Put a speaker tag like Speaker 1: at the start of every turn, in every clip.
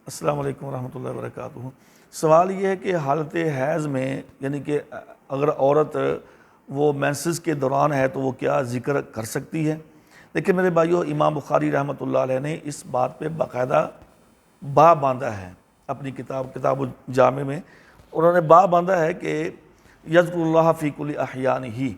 Speaker 1: السلام علیکم ورحمۃ اللہ وبرکاتہ۔ سوال یہ ہے کہ حالت حیض میں یعنی کہ اگر عورت وہ مینسز کے دوران ہے تو وہ کیا ذکر کر سکتی ہے؟ دیکھیں میرے بھائیو، امام بخاری رحمۃ اللہ علیہ نے اس بات پہ باقاعدہ باب باندھا ہے اپنی کتاب الجامع میں۔ انہوں نے باب باندھا ہے کہ یذکر اللہ فی کل احیانہ،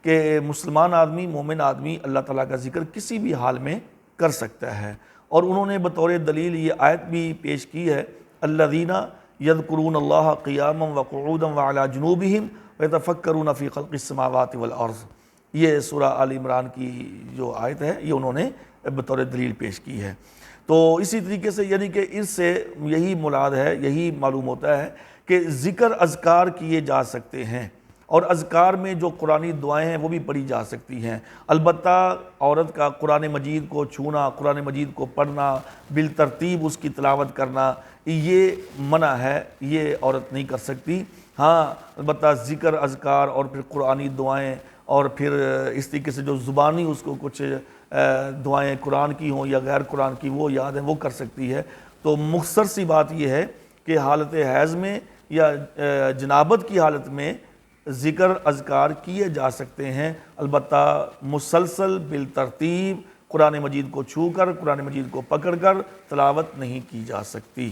Speaker 1: کہ مسلمان آدمی، مومن آدمی اللہ تعالیٰ کا ذکر کسی بھی حال میں کر سکتا ہے۔ اور انہوں نے بطور دلیل یہ آیت بھی پیش کی ہے، الذین یذکرون اللہ قیاما وقعودا وعلی جنوبہم ویتفکرون فی خلق السماوات والارض، یہ سورہ آل عمران کی جو آیت ہے یہ انہوں نے بطور دلیل پیش کی ہے۔ تو اسی طریقے سے یعنی کہ اس سے یہی مراد ہے، یہی معلوم ہوتا ہے کہ ذکر اذکار کیے جا سکتے ہیں، اور اذکار میں جو قرآنی دعائیں ہیں وہ بھی پڑھی جا سکتی ہیں۔ البتہ عورت کا قرآن مجید کو چھونا، قرآن مجید کو پڑھنا، بالترتیب اس کی تلاوت کرنا، یہ منع ہے، یہ عورت نہیں کر سکتی۔ ہاں البتہ ذکر اذکار اور پھر قرآنی دعائیں اور پھر اس طریقے سے جو زبانی اس کو کچھ دعائیں قرآن کی ہوں یا غیر قرآن کی وہ یاد ہیں وہ کر سکتی ہے۔ تو مختصر سی بات یہ ہے کہ حالت حیض میں یا جنابت کی حالت میں ذکر اذکار کیے جا سکتے ہیں، البتہ مسلسل بالترتیب قرآن مجید کو چھو کر، قرآن مجید کو پکڑ کر تلاوت نہیں کی جا سکتی۔